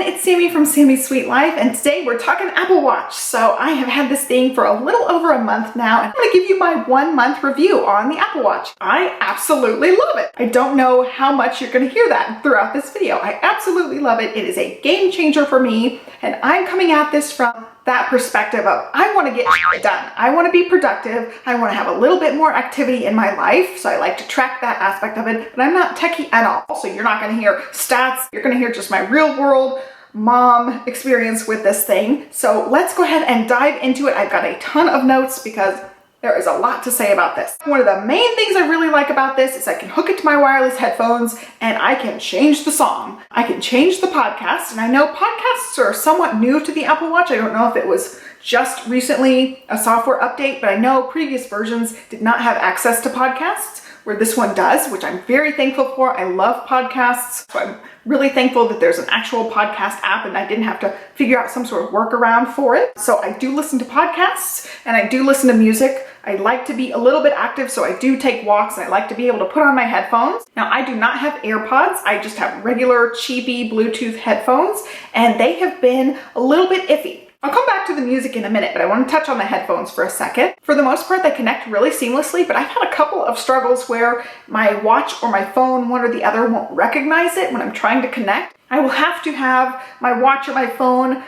it's Sami from Sami's Sweet Life, and today we're talking Apple Watch. So I have had this thing for a little over a month now, and I'm going to give you my 1 month review on the Apple Watch. I absolutely love it. I don't know how much you're going to hear that throughout this video. I absolutely love it. It is a game changer for me, and I'm coming at this from that perspective of I want to get shit done. I want to be productive. I want to have a little bit more activity in my life. So I like to track that aspect of it, but I'm not techie at all. So you're not going to hear stats. You're going to hear just my real world mom experience with this thing. So let's go ahead and dive into it. I've got a ton of notes because there is a lot to say about this. One of the main things I really like about this is I can hook it to my wireless headphones and I can change the song. I can change the podcast, and I know podcasts are somewhat new to the Apple Watch. I don't know if it was just recently a software update, but I know previous versions did not have access to podcasts, where this one does, which I'm very thankful for. I love podcasts, so I'm really thankful that there's an actual podcast app and I didn't have to figure out some sort of workaround for it. So I do listen to podcasts and I do listen to music. I like to be a little bit active, so I do take walks and I like to be able to put on my headphones. Now, I do not have AirPods. I just have regular cheapy Bluetooth headphones, and they have been a little bit iffy. I'll come back to the music in a minute, but I want to touch on the headphones for a second. For the most part, they connect really seamlessly, but I've had a couple of struggles where my watch or my phone, one or the other, won't recognize it when I'm trying to connect. I will have to have my watch or my phone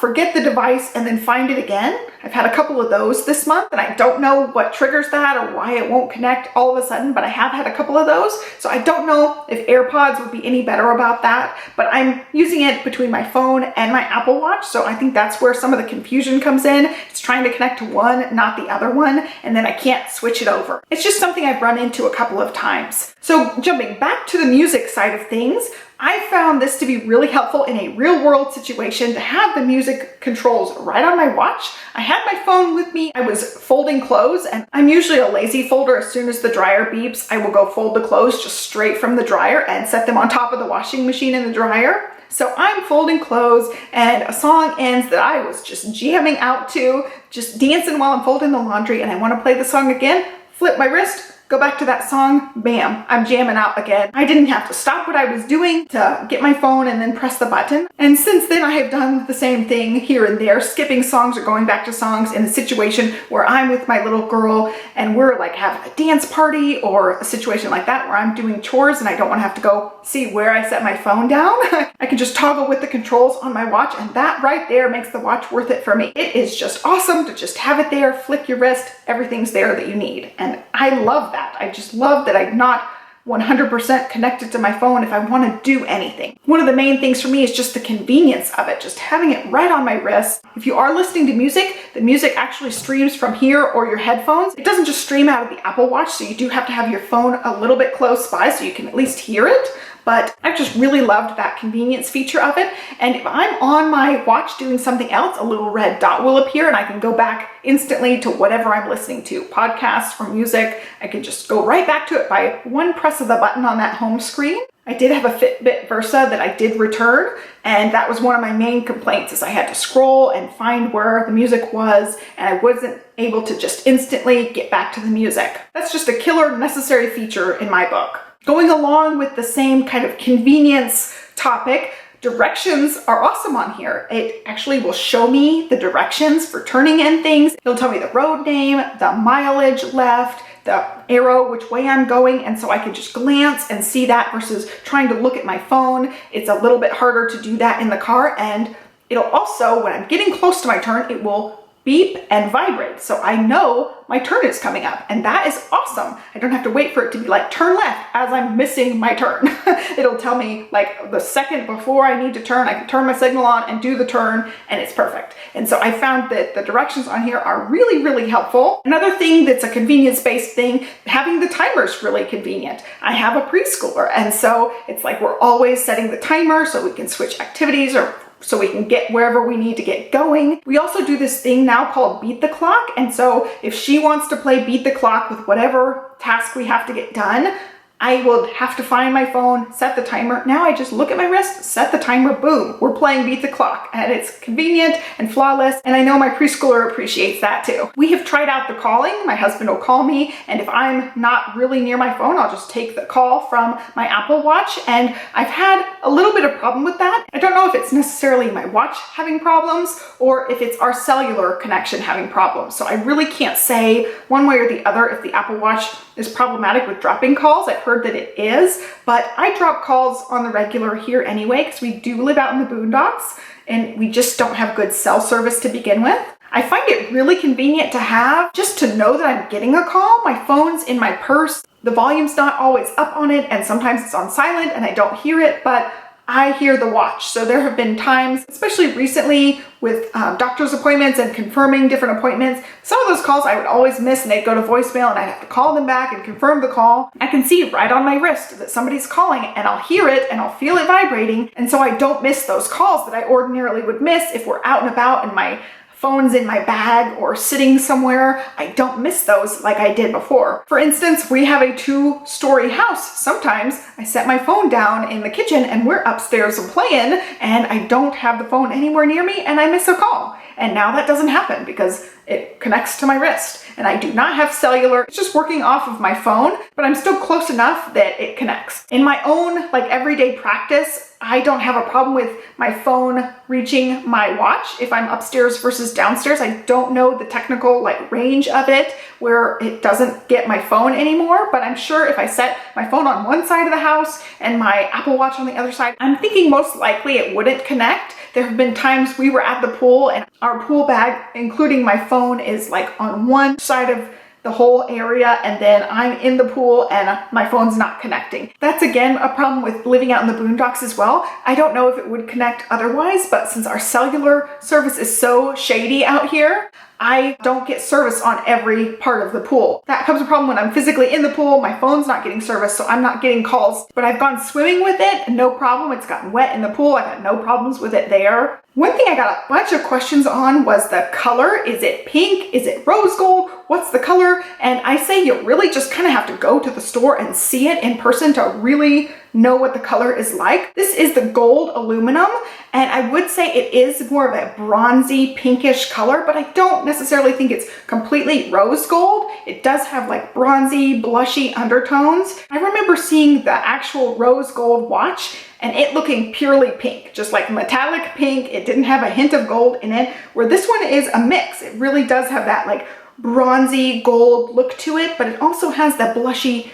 forget the device and then find it again. I've had a couple of those this month, and I don't know what triggers that or why it won't connect all of a sudden, but I have had a couple of those. So I don't know if AirPods would be any better about that, but I'm using it between my phone and my Apple Watch. So I think that's where some of the confusion comes in. It's trying to connect to one, not the other one, and then I can't switch it over. It's just something I've run into a couple of times. So jumping back to the music side of things, I found this to be really helpful in a real world situation to have the music controls right on my watch. I had my phone with me. I was folding clothes, and I'm usually a lazy folder. As soon as the dryer beeps, I will go fold the clothes just straight from the dryer and set them on top of the washing machine in the dryer. So I'm folding clothes and a song ends that I was just jamming out to, just dancing while I'm folding the laundry, and I want to play the song again, flip my wrist, go back to that song, bam, I'm jamming out again. I didn't have to stop what I was doing to get my phone and then press the button. And since then I have done the same thing here and there, skipping songs or going back to songs in a situation where I'm with my little girl and we're like having a dance party, or a situation like that where I'm doing chores and I don't want to have to go see where I set my phone down. I can just toggle with the controls on my watch, and that right there makes the watch worth it for me. It is just awesome to just have it there, flick your wrist, everything's there that you need. And I love that. I just love that I'm not 100% connected to my phone if I want to do anything. One of the main things for me is just the convenience of it, just having it right on my wrist. If you are listening to music, the music actually streams from here or your headphones. It doesn't just stream out of the Apple Watch, so you do have to have your phone a little bit close by so you can at least hear it. But I've just really loved that convenience feature of it. And if I'm on my watch doing something else, a little red dot will appear and I can go back instantly to whatever I'm listening to, podcasts or music. I can just go right back to it by one press of the button on that home screen. I did have a Fitbit Versa that I did return, and that was one of my main complaints, is I had to scroll and find where the music was, and I wasn't able to just instantly get back to the music. That's just a killer necessary feature in my book. Going along with the same kind of convenience topic, directions are awesome on here. It actually will show me the directions for turning in things. It'll tell me the road name, the mileage left, the arrow, which way I'm going, and so I can just glance and see that versus trying to look at my phone. It's a little bit harder to do that in the car, and it'll also, when I'm getting close to my turn, it will beep and vibrate, so I know my turn is coming up, and that is awesome. I don't have to wait for it to be like turn left as I'm missing my turn. It'll tell me like the second before I need to turn, I can turn my signal on and do the turn, and it's perfect. And so I found that the directions on here are really, really helpful. Another thing that's a convenience-based thing, having the timer is really convenient. I have a preschooler, and so it's like we're always setting the timer so we can switch activities or so we can get wherever we need to get going. We also do this thing now called Beat the Clock. And so if she wants to play Beat the Clock with whatever task we have to get done, I will have to find my phone, set the timer. Now I just look at my wrist, set the timer, boom, we're playing Beat the Clock. And it's convenient and flawless, and I know my preschooler appreciates that too. We have tried out the calling. My husband will call me, and if I'm not really near my phone, I'll just take the call from my Apple Watch, and I've had a little bit of problem with that. I don't know if it's necessarily my watch having problems or if it's our cellular connection having problems. So I really can't say one way or the other if the Apple Watch is problematic with dropping calls. I've heard that it is, but I drop calls on the regular here anyway because we do live out in the boondocks and we just don't have good cell service to begin with. I find it really convenient to have, just to know that I'm getting a call. My phone's in my purse. The volume's not always up on it, and sometimes it's on silent and I don't hear it, but I hear the watch. So there have been times, especially recently with doctor's appointments and confirming different appointments, some of those calls I would always miss and they'd go to voicemail and I'd have to call them back and confirm the call. I can see right on my wrist that somebody's calling and I'll hear it and I'll feel it vibrating. And so I don't miss those calls that I ordinarily would miss if we're out and about and my phone's in my bag or sitting somewhere. I don't miss those like I did before. For instance, we have a 2-story house. Sometimes I set my phone down in the kitchen and we're upstairs playing and I don't have the phone anywhere near me and I miss a call. And now that doesn't happen because it connects to my wrist and I do not have cellular. It's just working off of my phone, but I'm still close enough that it connects. In my own everyday practice, I don't have a problem with my phone reaching my watch if I'm upstairs versus downstairs. I don't know the technical range of it where it doesn't get my phone anymore, but I'm sure if I set my phone on one side of the house and my Apple Watch on the other side, I'm thinking most likely it wouldn't connect. There have been times we were at the pool and our pool bag, including my phone, is on one side of the whole area and then I'm in the pool and my phone's not connecting. That's again a problem with living out in the boondocks as well. I don't know if it would connect otherwise, but since our cellular service is so shady out here, I don't get service on every part of the pool. That becomes a problem when I'm physically in the pool, my phone's not getting service, so I'm not getting calls. But I've gone swimming with it, no problem. It's gotten wet in the pool. I've had no problems with it there. One thing I got a bunch of questions on was the color. Is it pink? Is it rose gold? What's the color? And I say you really just kind of have to go to the store and see it in person to really know what the color is like. This is the gold aluminum, and I would say it is more of a bronzy pinkish color, but I don't necessarily think it's completely rose gold. It does have bronzy, blushy undertones. I remember seeing the actual rose gold watch and it looking purely pink, just metallic pink. It didn't have a hint of gold in it, where this one is a mix. It really does have that bronzy gold look to it, but it also has that blushy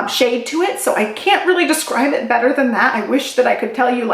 shade to it. So I can't really describe it better than that. I wish that I could tell you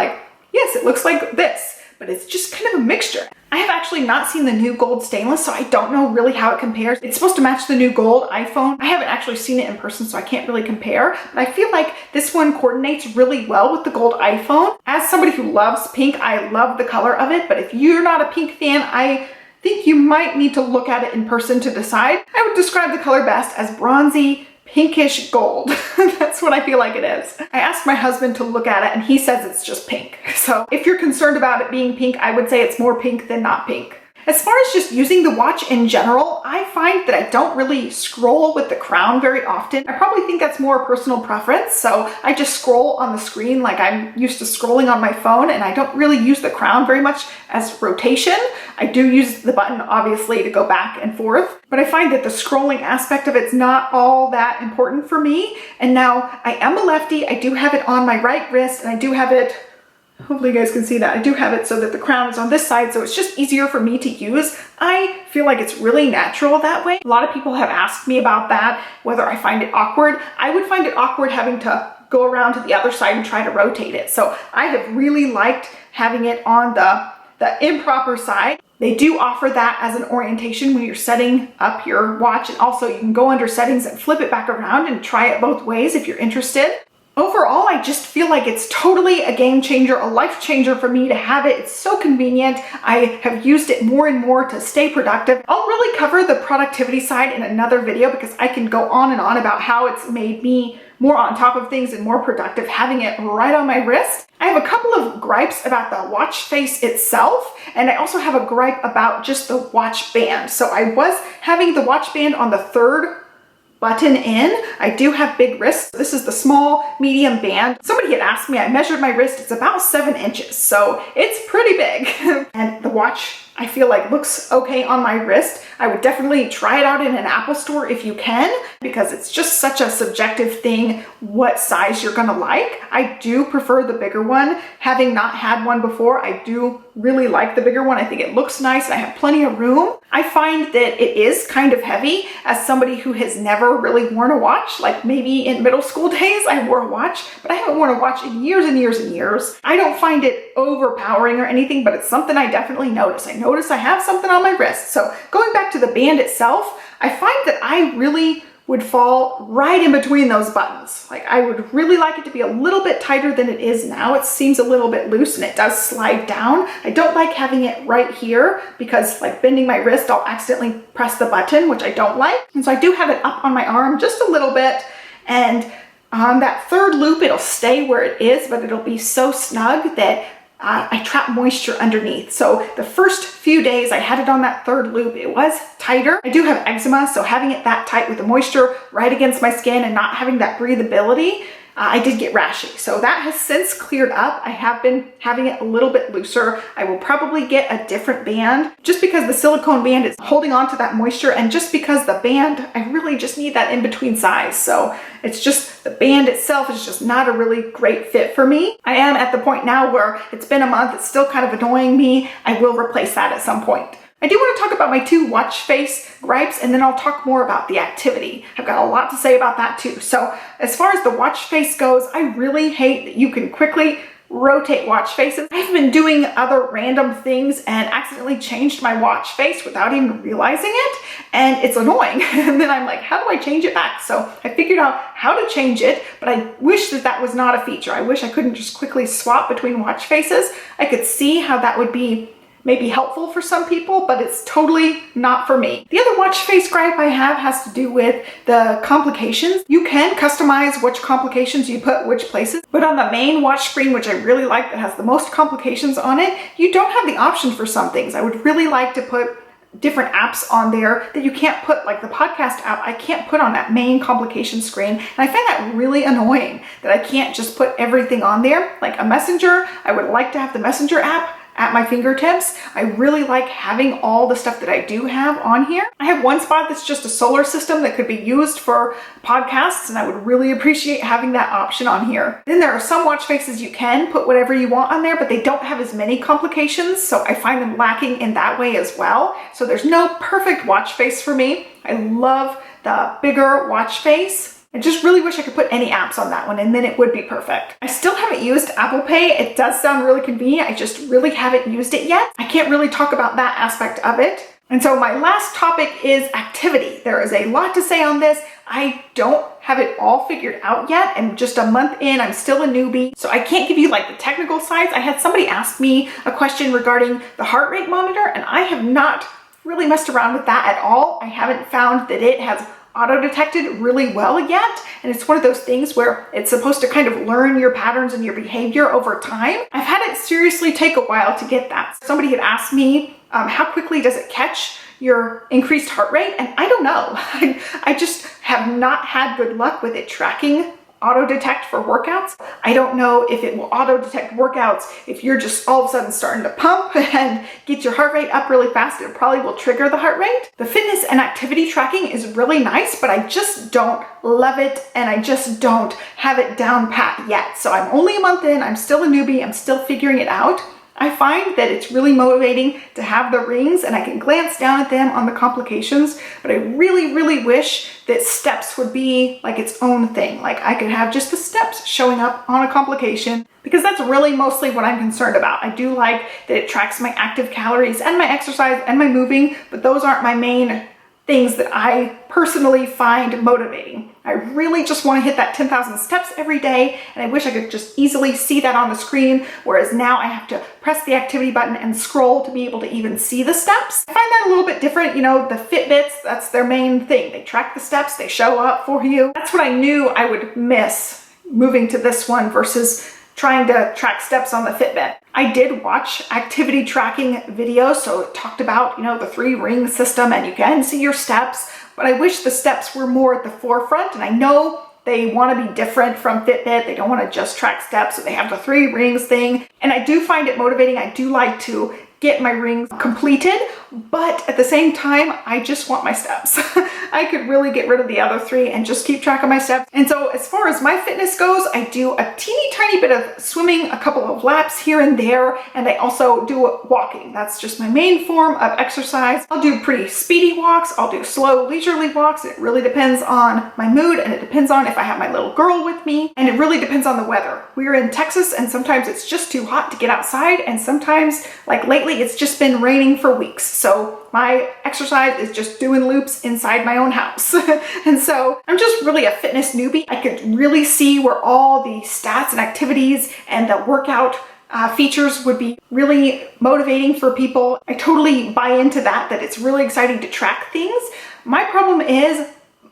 yes, it looks like this, but it's just kind of a mixture. I have actually not seen the new gold stainless, so I don't know really how it compares. It's supposed to match the new gold iPhone. I haven't actually seen it in person, so I can't really compare, but I feel like this one coordinates really well with the gold iPhone. As somebody who loves pink, I love the color of it, but if you're not a pink fan, I think you might need to look at it in person to decide. I would describe the color best as bronzy, pinkish gold. That's what I feel like it is. I asked my husband to look at it and he says it's just pink. So if you're concerned about it being pink, I would say it's more pink than not pink. As far as just using the watch in general, I find that I don't really scroll with the crown very often. I probably think that's more personal preference. So I just scroll on the screen like I'm used to scrolling on my phone, and I don't really use the crown very much as rotation. I do use the button obviously to go back and forth, but I find that the scrolling aspect of it's not all that important for me. And now I am a lefty. I do have it on my right wrist and I do have it, hopefully you guys can see that. I do have it so that the crown is on this side, so it's just easier for me to use. I feel like it's really natural that way. A lot of people have asked me about that, whether I find it awkward. I would find it awkward having to go around to the other side and try to rotate it. So I have really liked having it on the improper side. They do offer that as an orientation when you're setting up your watch, and also you can go under settings and flip it back around and try it both ways if you're interested. Overall, I just feel like it's totally a game changer, a life changer for me to have it. It's so convenient. I have used it more and more to stay productive. I'll really cover the productivity side in another video because I can go on and on about how it's made me more on top of things and more productive having it right on my wrist. I have a couple of gripes about the watch face itself, and I also have a gripe about just the watch band. So I was having the watch band on the third button in. I do have big wrists. This is the small medium band. Somebody had asked me, I measured my wrist, it's about 7 inches, so it's pretty big. And the watch, I feel like, looks okay on my wrist. I would definitely try it out in an Apple store if you can, because it's just such a subjective thing what size you're gonna like. I do prefer the bigger one. Having not had one before, I do really like the bigger one. I think it looks nice and I have plenty of room. I find that it is kind of heavy as somebody who has never really worn a watch. Like maybe in middle school days I wore a watch, but I haven't worn a watch in years and years and years. I don't find it overpowering or anything, but it's something I definitely notice. I notice I have something on my wrist. So going back to the band itself, I find that I really would fall right in between those buttons. Like I would really like it to be a little bit tighter than it is now. It seems a little bit loose and it does slide down. I don't like having it right here because like bending my wrist, I'll accidentally press the button, which I don't like. And so I do have it up on my arm just a little bit, and on that third loop, it'll stay where it is, but it'll be so snug that I trap moisture underneath. So the first few days I had it on that third loop, it was tighter. I do have eczema, so having it that tight with the moisture right against my skin and not having that breathability, I did get rashy. So that has since cleared up. I have been having it a little bit looser. I will probably get a different band just because the silicone band is holding on to that moisture, and just because the band, I really just need that in between size. So it's just the band itself is just not a really great fit for me. I am at the point now where it's been a month, it's still kind of annoying me. I will replace that at some point. I do want to talk about my 2 watch face gripes, and then I'll talk more about the activity. I've got a lot to say about that too. So as far as the watch face goes, I really hate that you can quickly rotate watch faces. I've been doing other random things and accidentally changed my watch face without even realizing it, and it's annoying. And then I'm like, how do I change it back? So I figured out how to change it, but I wish that that was not a feature. I wish I couldn't just quickly swap between watch faces. I could see how that would be maybe helpful for some people, but it's totally not for me. The other watch face gripe I have has to do with the complications. You can customize which complications you put which places, but on the main watch screen, which I really like, that has the most complications on it, you don't have the option for some things. I would really like to put different apps on there that you can't put, like the podcast app, I can't put on that main complication screen. And I find that really annoying that I can't just put everything on there. Like a messenger, I would like to have the messenger app at my fingertips. I really like having all the stuff that I do have on here. I have one spot that's just a solar system that could be used for podcasts, and I would really appreciate having that option on here. Then there are some watch faces you can put whatever you want on there, but they don't have as many complications, so I find them lacking in that way as well. So there's no perfect watch face for me. I love the bigger watch face. I just really wish I could put any apps on that one, and then it would be perfect. I still haven't used Apple Pay. It does sound really convenient. I just really haven't used it yet. I can't really talk about that aspect of it. And so my last topic is activity. There is a lot to say on this. I don't have it all figured out yet. I'm just a month in. I'm still a newbie. So I can't give you like the technical sides. I had somebody ask me a question regarding the heart rate monitor, and I have not really messed around with that at all. I haven't found that it has auto-detected really well yet, and it's one of those things where it's supposed to kind of learn your patterns and your behavior over time. I've had it seriously take a while to get that. Somebody had asked me, how quickly does it catch your increased heart rate? And I don't know. I just have not had good luck with it tracking auto-detect for workouts. I don't know if it will auto-detect workouts if you're just all of a sudden starting to pump and get your heart rate up really fast. It probably will trigger the heart rate. The fitness and activity tracking is really nice, but I just don't love it, and I just don't have it down pat yet. So I'm only a month in. I'm still a newbie. I'm still figuring it out. I find that it's really motivating to have the rings, and I can glance down at them on the complications, but I really, really wish that steps would be like its own thing. Like I could have just the steps showing up on a complication, because that's really mostly what I'm concerned about. I do like that it tracks my active calories and my exercise and my moving, but those aren't my main things that I personally find motivating. I really just want to hit that 10,000 steps every day, and I wish I could just easily see that on the screen, whereas now I have to press the activity button and scroll to be able to even see the steps. I find that a little bit different. You know, the Fitbits, that's their main thing. They track the steps, they show up for you. That's what I knew I would miss moving to this one versus trying to track steps on the Fitbit. I did watch activity tracking videos, so it talked about, the 3-ring system and you can see your steps, but I wish the steps were more at the forefront, and I know they want to be different from Fitbit. They don't want to just track steps, so they have the 3 rings thing, and I do find it motivating. I do like to get my rings completed, but at the same time, I just want my steps. I could really get rid of the other 3 and just keep track of my steps. And so as far as my fitness goes, I do a teeny tiny bit of swimming, a couple of laps here and there, and I also do walking. That's just my main form of exercise. I'll do pretty speedy walks. I'll do slow, leisurely walks. It really depends on my mood, and it depends on if I have my little girl with me, and it really depends on the weather. We're in Texas, and sometimes it's just too hot to get outside, and sometimes, like lately, it's just been raining for weeks. So my exercise is just doing loops inside my own house. And so I'm just really a fitness newbie. I could really see where all the stats and activities and the workout features would be really motivating for people. I totally buy into that it's really exciting to track things. My problem is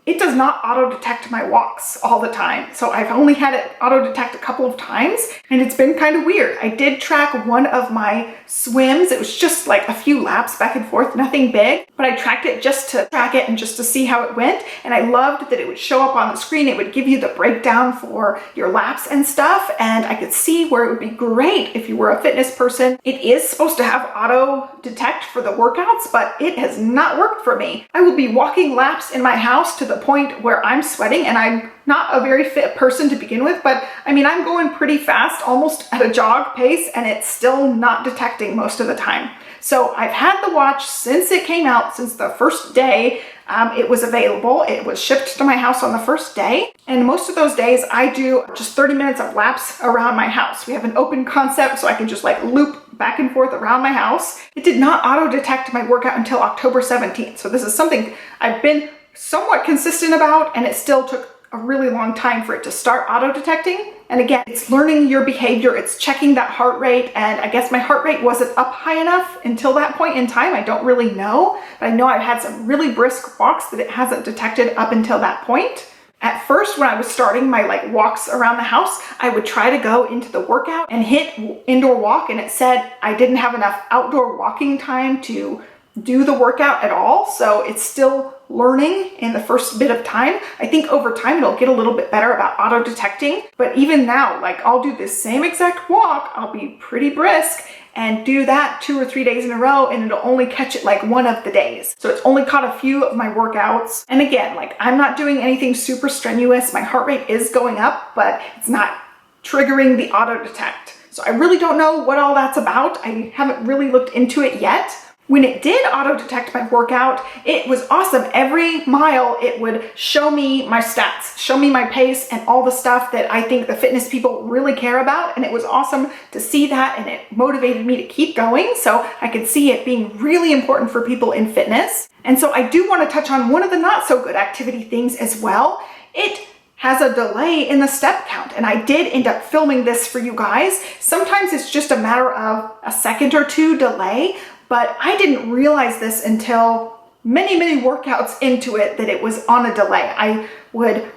it does not auto-detect my walks all the time. So I've only had it auto-detect a couple of times, and it's been kind of weird. I did track one of my swims. It was just like a few laps back and forth, nothing big, but I tracked it just to track it and just to see how it went. And I loved that it would show up on the screen. It would give you the breakdown for your laps and stuff, and I could see where it would be great if you were a fitness person. It is supposed to have auto-detect for the workouts, but it has not worked for me. I will be walking laps in my house to the point where I'm sweating, and I'm not a very fit person to begin with, but I mean, I'm going pretty fast, almost at a jog pace, and it's still not detecting most of the time. So I've had the watch since it came out, since the first day it was available. It was shipped to my house on the first day, and most of those days I do just 30 minutes of laps around my house. We have an open concept, so I can just like loop back and forth around my house. It did not auto-detect my workout until October 17th, so this is something I've been somewhat consistent about, and it still took a really long time for it to start auto-detecting. And again, it's learning your behavior, it's checking that heart rate, and I guess my heart rate wasn't up high enough until that point in time. I don't really know, but I know I've had some really brisk walks that it hasn't detected up until that point. At first, when I was starting my walks around the house, I would try to go into the workout and hit indoor walk, and it said I didn't have enough outdoor walking time to do the workout at all. So it's still learning in the first bit of time. I think over time it'll get a little bit better about auto detecting, but even now, I'll do this same exact walk, I'll be pretty brisk and do that 2 or 3 days in a row, and it'll only catch it one of the days. So it's only caught a few of my workouts. And again, I'm not doing anything super strenuous. My heart rate is going up, but it's not triggering the auto detect. So I really don't know what all that's about. I haven't really looked into it yet. When it did auto-detect my workout, it was awesome. Every mile, it would show me my stats, show me my pace, and all the stuff that I think the fitness people really care about. And it was awesome to see that, and it motivated me to keep going. So I could see it being really important for people in fitness. And so I do want to touch on one of the not so good activity things as well. It has a delay in the step count, and I did end up filming this for you guys. Sometimes it's just a matter of a second or two delay, but I didn't realize this until many workouts into it that it was on a delay. I would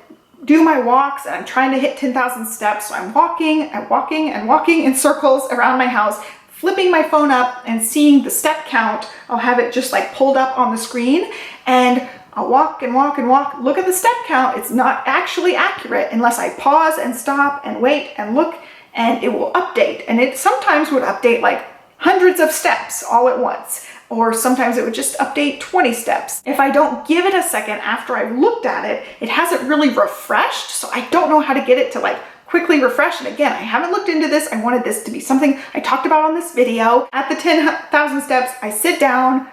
do my walks, and I'm trying to hit 10,000 steps, so I'm walking in circles around my house, flipping my phone up and seeing the step count. I'll have it just pulled up on the screen, and I'll walk and walk, look at the step count. It's not actually accurate unless I pause and stop and wait and look, and it will update. And it sometimes would update hundreds of steps all at once, or sometimes it would just update 20 steps. If I don't give it a second after I've looked at it, it hasn't really refreshed, so I don't know how to get it to quickly refresh. And again, I haven't looked into this. I wanted this to be something I talked about on this video. At the 10,000 steps, I sit down.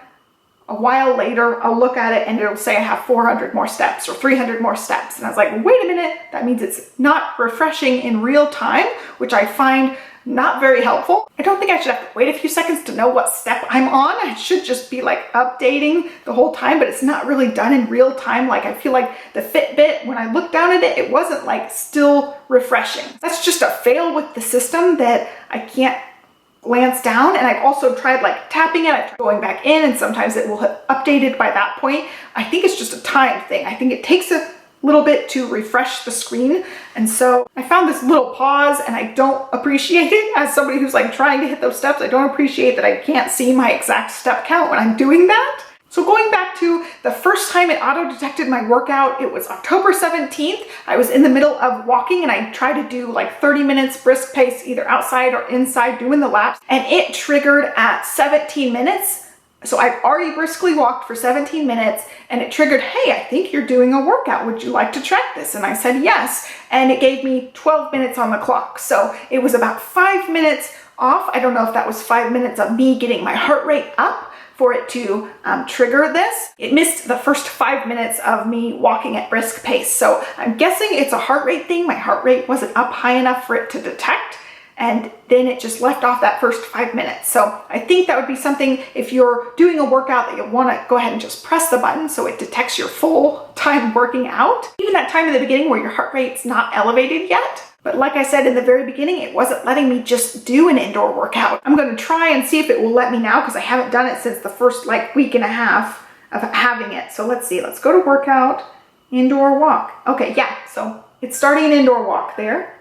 A while later, I'll look at it and it'll say I have 400 more steps or 300 more steps. And I was like, wait a minute, that means it's not refreshing in real time, which I find not very helpful. I don't think I should have to wait a few seconds to know what step I'm on. It should just be updating the whole time, but it's not really done in real time. I feel like the Fitbit, when I looked down at it, it wasn't still refreshing. That's just a fail with the system that I can't glance down. And I've also tried tapping it, I've tried going back in, and sometimes it will have updated by that point. I think it's just a time thing. I think it takes a little bit to refresh the screen. And so I found this little pause, and I don't appreciate it as somebody who's like trying to hit those steps. I don't appreciate that I can't see my exact step count when I'm doing that. So going back to the first time it auto-detected my workout, it was October 17th. I was in the middle of walking, and I tried to do like 30 minutes brisk pace, either outside or inside doing the laps, and it triggered at 17 minutes. So I've already briskly walked for 17 minutes, and it triggered, hey, I think you're doing a workout. Would you like to track this? And I said yes, and it gave me 12 minutes on the clock. So it was about 5 minutes off. I don't know if that was 5 minutes of me getting my heart rate up for it to trigger this. It missed the first 5 minutes of me walking at brisk pace. So I'm guessing it's a heart rate thing. My heart rate wasn't up high enough for it to detect, and then it just left off that first 5 minutes. So I think that would be something, if you're doing a workout, that you'll want to go ahead and just press the button so it detects your full time working out. Even that time in the beginning where your heart rate's not elevated yet. But like I said in the very beginning, it wasn't letting me just do an indoor workout. I'm going to try and see if it will let me now, because I haven't done it since the first like week and a half of having it. So let's see, let's go to workout, indoor walk. Okay, yeah, so it's starting an indoor walk there.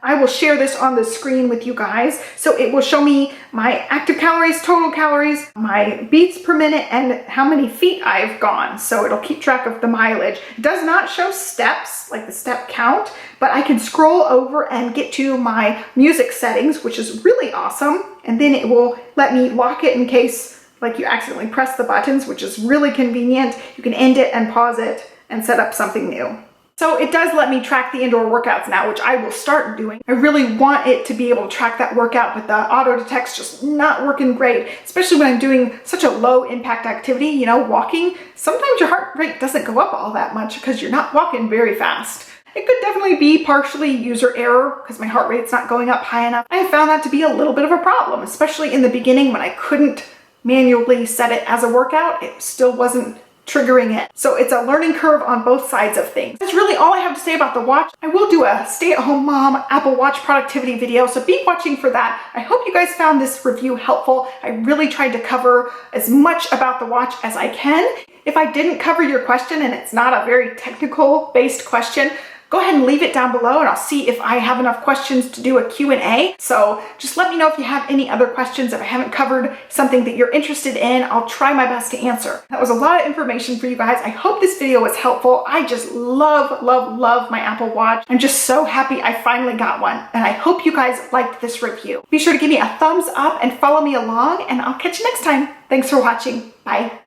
I will share this on the screen with you guys. So it will show me my active calories, total calories, my beats per minute, and how many feet I've gone. So it'll keep track of the mileage. It does not show steps, like the step count, but I can scroll over and get to my music settings, which is really awesome. And then it will let me lock it in case like you accidentally press the buttons, which is really convenient. You can end it and pause it and set up something new. So it does let me track the indoor workouts now, which I will start doing. I really want it to be able to track that workout, but the auto detect's just not working great, especially when I'm doing such a low impact activity, you know, walking. Sometimes your heart rate doesn't go up all that much because you're not walking very fast. It could definitely be partially user error because my heart rate's not going up high enough. I have found that to be a little bit of a problem, especially in the beginning when I couldn't manually set it as a workout. It still wasn't triggering it. So it's a learning curve on both sides of things. That's really all I have to say about the watch. I will do a stay-at-home mom Apple Watch productivity video, so be watching for that. I hope you guys found this review helpful. I really tried to cover as much about the watch as I can. If I didn't cover your question and it's not a very technical based question, go ahead and leave it down below, and I'll see if I have enough questions to do a Q&A. So just let me know if you have any other questions. If I haven't covered something that you're interested in, I'll try my best to answer. That was a lot of information for you guys. I hope this video was helpful. I just love, love, love my Apple Watch. I'm just so happy I finally got one, and I hope you guys liked this review. Be sure to give me a thumbs up and follow me along, and I'll catch you next time. Thanks for watching. Bye.